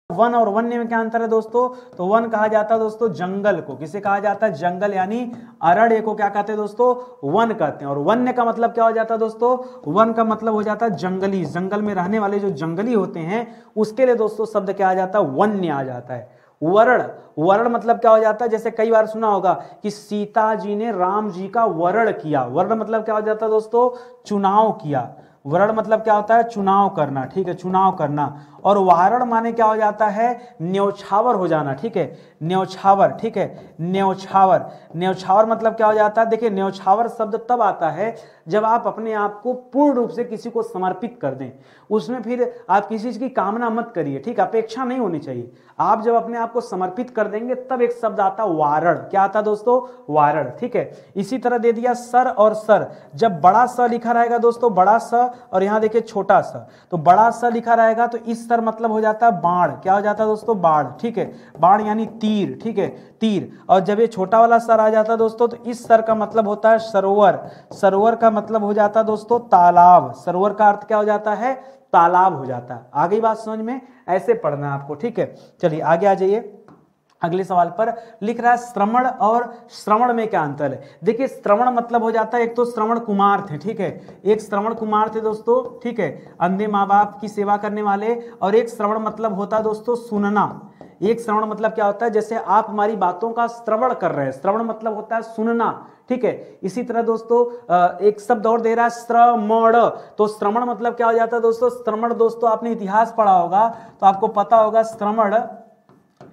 वन और वन्य में क्या अंतर है दोस्तों, तो वन कहा जाता है दोस्तों जंगल को, किसे कहा जाता है, जंगल यानी अरण्य को क्या कहते हैं दोस्तों, वन कहते हैं। और वन्य का मतलब क्या हो जाता है दोस्तों, वन का मतलब हो जाता है जंगली, जंगल में रहने वाले जो जंगली होते हैं उसके लिए दोस्तों शब्द क्या आ जाता है, वन्य आ जाता है। वरण, वरण मतलब क्या हो जाता है, जैसे कई बार सुना होगा कि सीता जी ने राम जी का वरण किया। वरण मतलब क्या हो जाता है दोस्तों, चुनाव किया। वरण मतलब क्या होता है, चुनाव करना, ठीक है, चुनाव करना। और वारण माने क्या हो जाता है, न्यौछावर हो जाना, ठीक है, न्यौछावर, ठीक है, न्यौछावर। न्यौछावर मतलब क्या हो जाता है, देखिए न्यौछावर शब्द तब आता है जब आप अपने आप को पूर्ण रूप से किसी को समर्पित कर दें, उसमें फिर आप किसी चीज की कामना मत करिए, ठीक, अपेक्षा नहीं होनी चाहिए। आप जब अपने आप को समर्पित कर देंगे तब एक शब्द आता है वारण। क्या आता दोस्तों, वारण, ठीक है। इसी तरह दे दिया सर और सर, जब बड़ा स लिखा रहेगा दोस्तों, बड़ा स, और यहां देखिए छोटा स, तो बड़ा स लिखा रहेगा तो इस सर मतलब हो जाता है बाण। क्या हो जाता है दोस्तों, बाण, ठीक है, बाण यानी तीर, ठीक है, तीर। और जब ये छोटा वाला सर आ जाता है दोस्तों तो इस सर का मतलब होता है सरोवर। सरोवर का मतलब हो जाता है दोस्तों तालाब। सरोवर का अर्थ क्या हो जाता है, तालाब हो जाता है। आ गई बात समझ में, ऐसे पढ़ना है आपको, ठीक है। चलिए आगे आ जाइए, अगले सवाल पर लिख रहा है श्रवण और श्रवण में क्या अंतर है। देखिए श्रवण मतलब हो जाता है, एक तो श्रवण कुमार थे, ठीक है, एक श्रवण कुमार थे दोस्तों, ठीक है, अंधे माँ बाप की सेवा करने वाले। और एक श्रवण मतलब होता है दोस्तों सुनना। एक श्रवण मतलब क्या होता है, जैसे आप हमारी बातों का श्रवण कर रहे हैं, श्रवण मतलब होता है सुनना, ठीक है। इसी तरह दोस्तों एक शब्द और दे रहा है श्रमण, तो श्रवण मतलब क्या हो जाता है दोस्तों, श्रवण दोस्तों आपने इतिहास पढ़ा होगा तो आपको पता होगा श्रवण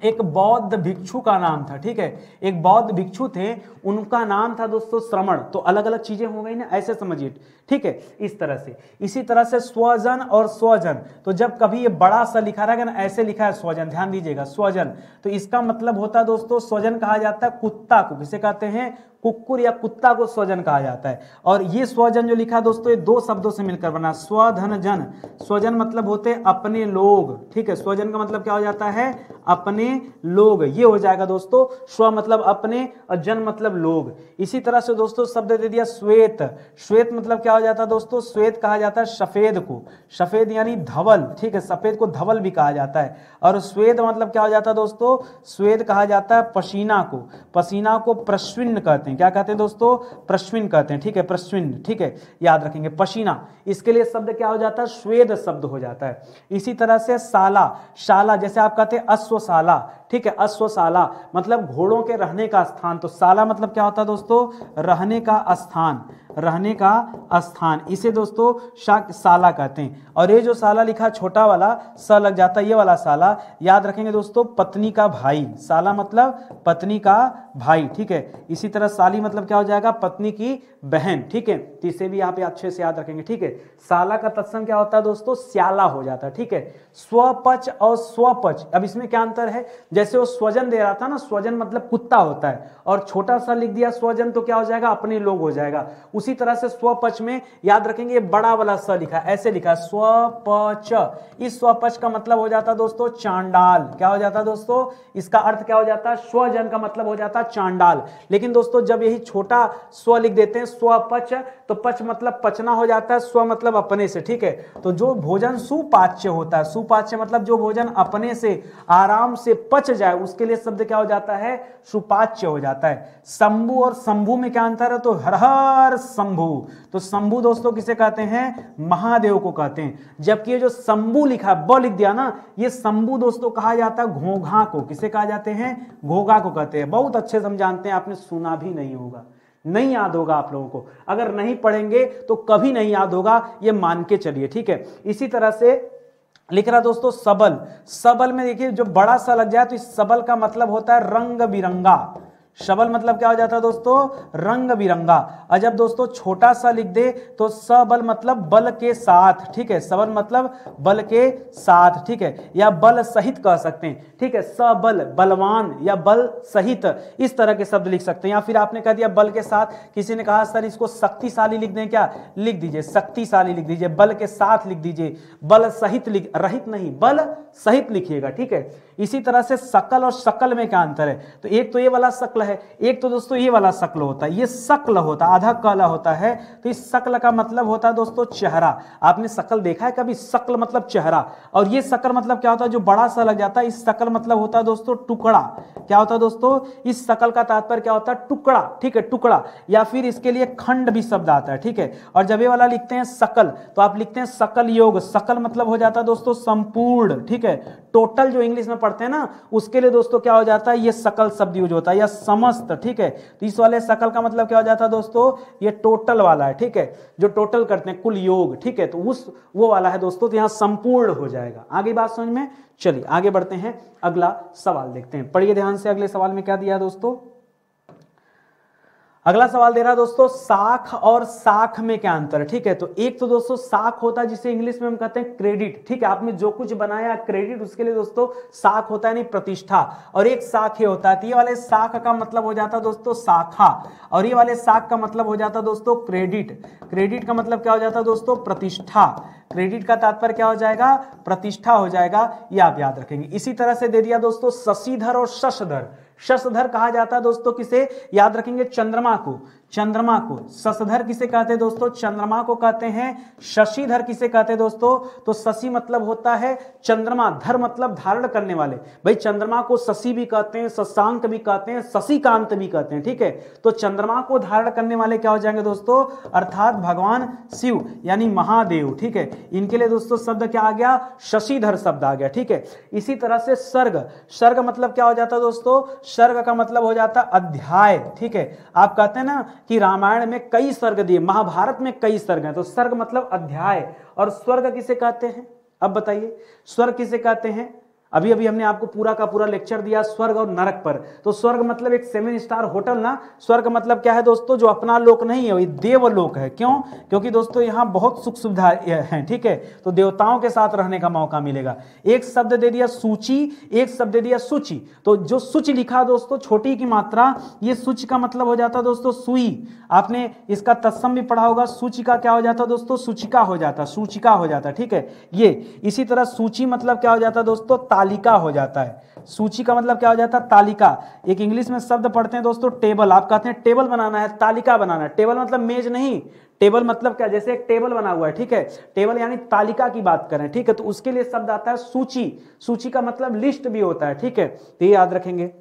एक बौद्ध भिक्षु का नाम था, ठीक है, एक बौद्ध भिक्षु थे, उनका नाम था दोस्तों श्रवण। तो अलग अलग चीजें हो गई ना, ऐसे समझिए, ठीक है, इस तरह से। इसी तरह से स्वजन और स्वजन, तो जब कभी ये बड़ा सा लिखा रहेगा ना, ऐसे लिखा है स्वजन, ध्यान दीजिएगा, स्वजन, तो इसका मतलब होता है दोस्तों, स्वजन कहा जाता है कुत्ता को, किसे कहते हैं, कुक्कुर या कुत्ता को स्वजन कहा जाता है। और ये स्वजन जो लिखा दोस्तों, ये दो शब्दों से मिलकर बना, स्वधन जन। स्वजन मतलब होते अपने लोग, ठीक है, स्वजन का मतलब क्या हो जाता है, अपने लोग, ये हो जाएगा दोस्तों। स्व मतलब अपने और जन मतलब लोग। इसी तरह से दोस्तों शब्द दे दिया श्वेत। श्वेत मतलब क्या हो जाता है दोस्तों, श्वेत कहा जाता है सफेद को, सफेद यानी धवल, ठीक है, सफेद को धवल भी कहा जाता है। और श्वेत मतलब क्या हो जाता है दोस्तों, श्वेत कहा जाता है पसीना को, पसीना को प्रश्विन कहते हैं। क्या कहते हैं दोस्तों, प्रश्विन कहते हैं, ठीक है, प्रश्विन, ठीक है, याद रखेंगे, पसीना, इसके लिए शब्द क्या हो जाता है, श्वेत शब्द हो जाता है। इसी तरह से शाला, शाला जैसे आप कहते हैं अश्वशाला, ठीक है, अश्वशाला मतलब घोड़ों के रहने का स्थान। तो शाला मतलब क्या होता है दोस्तों, रहने का स्थान, रहने का स्थान, इसे दोस्तों शाला कहते हैं। और ये जो शाला लिखा छोटा वाला स लग जाता है, ये वाला शाला, याद रखेंगे दोस्तों, पत्नी का भाई। शाला मतलब पत्नी का भाई, ठीक है। इसी तरह साली मतलब क्या हो जाएगा, पत्नी की बहन, ठीक है, तो इसे भी आप अच्छे से याद रखेंगे, ठीक है। शाला का तत्सम क्या होता है दोस्तों, श्याला हो जाता है, ठीक है। स्वपच और स्वपच, अब इसमें क्या अंतर है, जैसे वो स्वजन दे रहा था ना, स्वजन मतलब कुत्ता होता है, और छोटा सा लिख दिया स्वजन तो क्या हो जाएगा, अपने लोग हो जाएगा। उसी उसी तरह से स्वपच में याद रखेंगे, ये बड़ा वाला स लिखा है, ऐसे लिखा है स्वपच। इस स्वपच का मतलब हो जाता है दोस्तों चांडाल। क्या हो जाता है दोस्तों, इसका अर्थ क्या हो जाता है, स्वजन का मतलब हो जाता है चांडाल। लेकिन दोस्तों जब यही छोटा स्व लिख देते हैं स्वपच, तो पच मतलब पचना हो जाता है, स्व मतलब अपने से, ठीक है। तो जो भोजन सुपाच्य होता है, सुपाच्य मतलब जो भोजन अपने से आराम से पच जाए, उसके लिए शब्द क्या हो जाता है, सुपाच्य हो जाता है। शंभु और शंभु में क्या अंतर है, तो हर हर शंभु। तो शंभु दोस्तों किसे कहते हैं, महादेव को कहते हैं। जबकि ये जो शंभु लिखा ब लिख दिया ना, ये शंभु दोस्तों कहा जाता है घोघा को। किसे कहा जाते हैं, घोघा को कहते हैं। बहुत अच्छे से हम जानते हैं, आपने सुना भी नहीं होगा, नहीं याद होगा आप लोगों को। अगर नहीं पढ़ेंगे तो कभी नहीं याद होगा, ये मान के चलिए, ठीक है। इसी तरह से लिख रहा दोस्तों सबल। सबल में देखिए जो बड़ा सा लग जाए तो इस सबल का मतलब होता है रंग बिरंगा। सबल मतलब क्या हो जाता है दोस्तों, रंग बिरंगा। और जब दोस्तों छोटा सा लिख दे तो सबल मतलब बल के साथ, ठीक है। सबल मतलब बल के साथ, ठीक है, या बल सहित कह सकते हैं, ठीक है। सबल बलवान या बल सहित, इस तरह के शब्द लिख सकते हैं। या फिर आपने कह दिया बल के साथ, किसी ने कहा सर इसको शक्तिशाली लिख दें, क्या लिख दीजिए, शक्तिशाली लिख दीजिए, बल के साथ लिख दीजिए, बल सहित लिख, रहित नहीं, बल सहित लिखिएगा, ठीक है। इसी तरह से सकल और शकल में क्या अंतर है, तो एक तो ये वाला शकल है, एक तो दोस्तों ये वाला शकल होता है, ये शकल होता है, आधा काला होता है। तो इस शकल का मतलब होता है दोस्तों चेहरा। आपने शकल देखा है कभी, शकल मतलब चेहरा। और ये शकल मतलब क्या होता है, जो बड़ा सा लग जाता है, इस शकल मतलब होता है दोस्तों टुकड़ा। क्या होता है दोस्तों, इस शकल का तात्पर्य क्या होता है, टुकड़ा, ठीक है, टुकड़ा। या फिर इसके लिए खंड भी शब्द आता है, ठीक है। और जब ये वाला लिखते हैं सकल, तो आप लिखते हैं सकल योग। सकल मतलब हो जाता है दोस्तों संपूर्ण, ठीक है। टोटल जो इंग्लिश में पढ़ते हैं ना, उसके लिए दोस्तों क्या हो जाता है, ये सकल शब्द यूज होता है, या समस्त, ठीक है। तो इस वाले सकल का मतलब क्या हो जाता है दोस्तों, ये टोटल वाला है, ठीक है, जो टोटल करते हैं कुल योग, ठीक है। तो उस वो वाला है दोस्तों, तो यहां संपूर्ण हो जाएगा। आगे बात समझ में, चलिए आगे बढ़ते हैं, अगला सवाल देखते हैं। पढ़िए ध्यान से, अगले सवाल में क्या दिया दोस्तों। अगला सवाल दे रहा है दोस्तों साख और साख में क्या अंतर है, ठीक है। तो एक तो दोस्तों साख होता है जिसे इंग्लिश में हम कहते हैं क्रेडिट, ठीक है। आपने जो कुछ बनाया क्रेडिट, उसके लिए दोस्तों साख होता है, नहीं प्रतिष्ठा। और एक साख होता है, तो ये वाले साख का मतलब हो जाता है दोस्तों शाखा, और ये वाले साख का मतलब हो जाता है दोस्तों क्रेडिट। क्रेडिट का मतलब क्या हो जाता है दोस्तों, प्रतिष्ठा। क्रेडिट का तात्पर्य क्या हो जाएगा, प्रतिष्ठा हो जाएगा, ये आप याद रखेंगे। इसी तरह से दे दिया दोस्तों शशिधर और शशधर। शशधर कहा जाता है दोस्तों किसे, याद रखेंगे, चंद्रमा को। चंद्रमा को शशधर किसे कहते हैं दोस्तों, चंद्रमा को कहते हैं। शशिधर किसे कहते हैं दोस्तों, तो शशि मतलब होता है चंद्रमा, धर मतलब धारण करने वाले। भाई चंद्रमा को शशि भी कहते हैं, शशांक भी कहते हैं, शशिकांत भी कहते हैं, ठीक है। तो चंद्रमा को धारण करने वाले क्या हो जाएंगे दोस्तों, अर्थात भगवान शिव यानी महादेव, ठीक है। इनके लिए दोस्तों शब्द क्या आ गया, शशिधर शब्द आ गया, ठीक है। इसी तरह से सर्ग। सर्ग मतलब क्या हो जाता है दोस्तों, सर्ग का मतलब हो जाता है अध्याय, ठीक है। आप कहते हैं ना कि रामायण में कई सर्ग दिए, महाभारत में कई सर्ग हैं, तो सर्ग मतलब अध्याय। और स्वर्ग किसे कहते हैं, अब बताइए, स्वर्ग किसे कहते हैं। अभी अभी हमने आपको पूरा का पूरा लेक्चर दिया स्वर्ग और नरक पर। तो स्वर्ग मतलब एक 7 स्टार होटल ना, स्वर्ग मतलब क्या है दोस्तों, जो अपना लोक नहीं है, ये देवलोक है। क्यों, क्योंकि दोस्तों यहाँ बहुत सुख सुविधा है, ठीक है। तो देवताओं के साथ रहने का मौका मिलेगा। एक शब्द दे दिया सूची, एक शब्द दे दिया सूची। तो जो सूच लिखा दोस्तों, छोटी की मात्रा, ये सूच का मतलब हो जाता दोस्तों सुई। आपने इसका तत्सम भी पढ़ा होगा, सूची का क्या हो जाता दोस्तों, सूचिका हो जाता, सूचिका हो जाता, ठीक है। ये इसी तरह सूची मतलब क्या हो जाता दोस्तों, तालिका हो जाता है। सूची का मतलब क्या हो जाता है, तालिका। एक इंग्लिश में शब्द पढ़ते हैं दोस्तों टेबल, आप कहते हैं टेबल बनाना है, तालिका बनाना है। टेबल मतलब मेज नहीं, टेबल मतलब क्या, जैसे एक टेबल बना हुआ है, ठीक है। टेबल यानी तालिका की बात करें, ठीक है। तो उसके लिए शब्द आता है सूची। सूची का मतलब लिस्ट भी होता है, ठीक है। तो ये याद रखेंगे।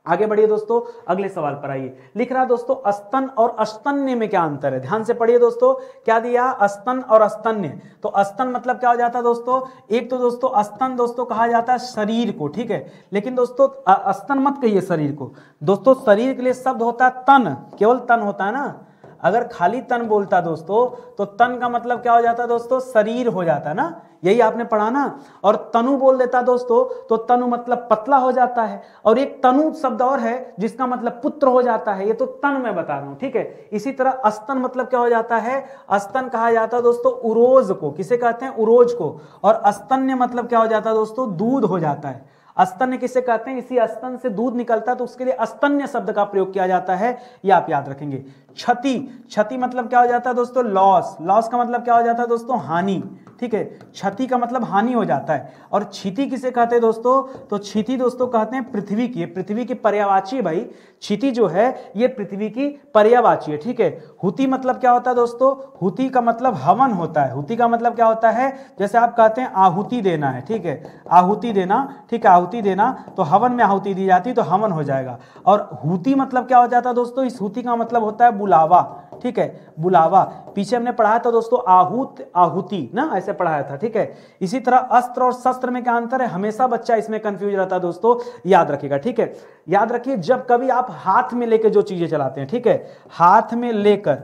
आगे बढ़िए दोस्तों, अगले सवाल पर आइए। लिख रहा दोस्तों स्तन और स्तन्य में क्या अंतर है, ध्यान से पढ़िए दोस्तों। क्या दिया, स्तन और स्तन्य। तो स्तन मतलब क्या हो जाता है दोस्तों, एक तो दोस्तों स्तन दोस्तों कहा जाता है शरीर को, ठीक है। लेकिन दोस्तों स्तन मत कहिए शरीर को दोस्तों, शरीर के लिए शब्द होता है तन, केवल तन होता है ना। अगर खाली तन बोलता दोस्तों, तो तन का मतलब क्या हो जाता है दोस्तों, शरीर हो जाता है ना, यही आपने पढ़ा ना। और तनु बोल देता दोस्तों, तो तनु मतलब पतला हो जाता है। और एक तनु शब्द और है जिसका मतलब पुत्र हो जाता है, ये तो तन मैं बता रहा हूं, ठीक है। इसी तरह स्तन मतलब क्या हो जाता है, स्तन कहा जाता है दोस्तों उरोज को। किसे कहते हैं, उरोज को। और स्तन्य मतलब क्या हो जाता है दोस्तों, दूध हो जाता है। स्तन्य किसे कहते हैं? इसी स्तन से दूध निकलता है तो उसके लिए स्तन्य शब्द का प्रयोग किया जाता है, ये आप याद रखेंगे। क्षति, क्षति मतलब क्या हो जाता है दोस्तों? लॉस, लॉस का मतलब क्या हो जाता है दोस्तों? हानि, ठीक है, क्षति का मतलब हानि हो जाता है। और क्षिति किसे कहते हैं दोस्तों? तो क्षिति दोस्तों कहते हैं पृथ्वी की, पृथ्वी की पर्यायवाची है भाई, क्षिति जो है ये पृथ्वी की पर्यायवाची है, ठीक है। हुति मतलब क्या होता है दोस्तों? हुति का मतलब हवन होता है, हुति का मतलब क्या होता है? जैसे आप कहते हैं आहुति देना है, ठीक है, आहुति देना, ठीक है, आहुति देना, तो हवन में आहुति दी जाती तो हवन हो जाएगा। और हुति मतलब क्या हो जाता है दोस्तों? इस हुति का मतलब होता है बुलावा, ठीक है, बुलावा। पीछे हमने पढ़ाया था दोस्तों आहूत, आहुति ना, ऐसे पढ़ाया था, ठीक है। इसी तरह अस्त्र और शस्त्र में क्या अंतर है? हमेशा बच्चा इसमें कंफ्यूज रहता है दोस्तों, याद रखिएगा, ठीक है। याद रखिए जब कभी आप हाथ में लेकर जो चीजें चलाते हैं, ठीक है, हाथ में लेकर,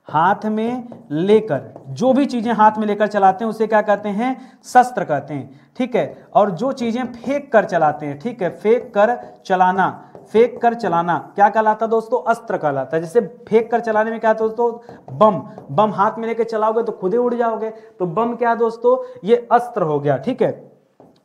हाथ में लेकर जो भी चीजें हाथ में लेकर चलाते हैं उसे क्या कहते हैं? शस्त्र कहते हैं, ठीक है। और जो चीजें फेंक कर चलाते हैं, ठीक है, फेंक कर चलाना, फेंक कर चलाना क्या कहलाता है दोस्तों? अस्त्र कहलाता है। जैसे फेंक कर चलाने में क्या है दोस्तों? बम, बम हाथ में लेकर चलाओगे तो खुद ही उड़ जाओगे, तो बम क्या है दोस्तों? ये अस्त्र हो गया, ठीक है।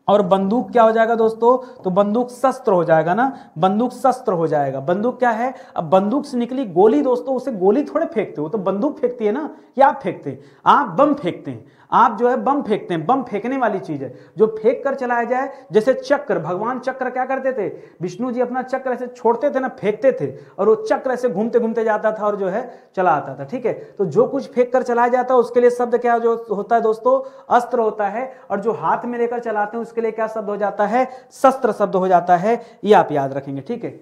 और बंदूक क्या हो जाएगा दोस्तों? तो बंदूक शस्त्र हो जाएगा ना, बंदूक शस्त्र हो जाएगा। बंदूक क्या है? अब बंदूक से निकली गोली दोस्तों, उसे गोली थोड़े फेंकते हो, तो बंदूक फेंकती है ना, या आप फेंकते हैं? आप बम फेंकते हैं, आप जो है बम फेंकते हैं, बम फेंकने वाली चीज है जो फेंक कर चलाया जाए। जैसे चक्र, भगवान चक्र क्या करते थे? विष्णु जी अपना चक्र ऐसे छोड़ते थे ना, फेंकते थे, और वो चक्र ऐसे घूमते घूमते जाता था और जो है चला आता था, ठीक है। तो जो कुछ फेंक कर चलाया जाता है उसके लिए शब्द क्या जो होता है दोस्तों? अस्त्र होता है। और जो हाथ में लेकर चलाते हैं उसके लिए क्या शब्द हो जाता है? शस्त्र शब्द हो जाता है, ये आप याद रखेंगे, ठीक है।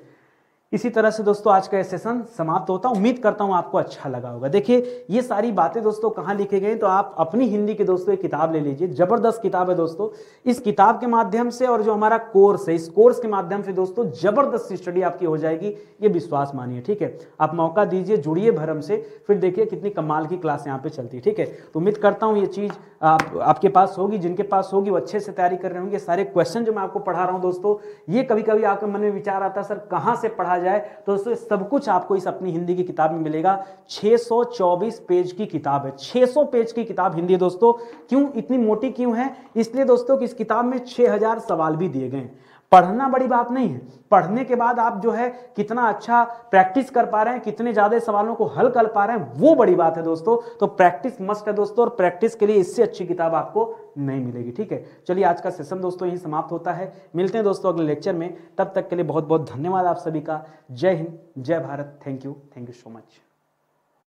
इसी तरह से दोस्तों आज का ये सेशन समाप्त होता है। उम्मीद करता हूं आपको अच्छा लगा होगा। देखिए ये सारी बातें दोस्तों कहाँ लिखे गए, तो आप अपनी हिंदी की दोस्तों एक किताब ले लीजिए, जबरदस्त किताब है दोस्तों। इस किताब के माध्यम से और जो हमारा कोर्स है, इस कोर्स के माध्यम से दोस्तों जबरदस्त स्टडी आपकी हो जाएगी, ये विश्वास मानिए, ठीक है। आप मौका दीजिए, जुड़िए भरम से, फिर देखिए कितनी कमाल की क्लास यहाँ पे चलती है, ठीक है। तो उम्मीद करता हूँ ये चीज़ आपके पास होगी, जिनके पास होगी वो अच्छे से तैयारी कर रहे होंगे। सारे क्वेश्चन जो मैं आपको पढ़ा रहा हूँ दोस्तों, ये कभी कभी आपके मन में विचार आता है सर कहाँ से पढ़ा जाए, तो दोस्तों सब कुछ आपको इस अपनी हिंदी की किताब में मिलेगा। 624 पेज की किताब है, 600 पेज की किताब हिंदी दोस्तों। क्यों इतनी मोटी क्यों है? इसलिए दोस्तों कि इस किताब में 6000 सवाल भी दिए गए। पढ़ना बड़ी बात नहीं है, पढ़ने के बाद आप जो है कितना अच्छा प्रैक्टिस कर पा रहे हैं, कितने ज्यादा सवालों को हल कर पा रहे हैं, वो बड़ी बात है दोस्तों। तो प्रैक्टिस मस्ट है दोस्तों, और प्रैक्टिस के लिए इससे अच्छी किताब आपको नहीं मिलेगी, ठीक है। चलिए आज का सेशन दोस्तों यही समाप्त होता है। मिलते हैं दोस्तों अगले लेक्चर में, तब तक के लिए बहुत बहुत धन्यवाद आप सभी का। जय हिंद, जय Bharat, thank you so much.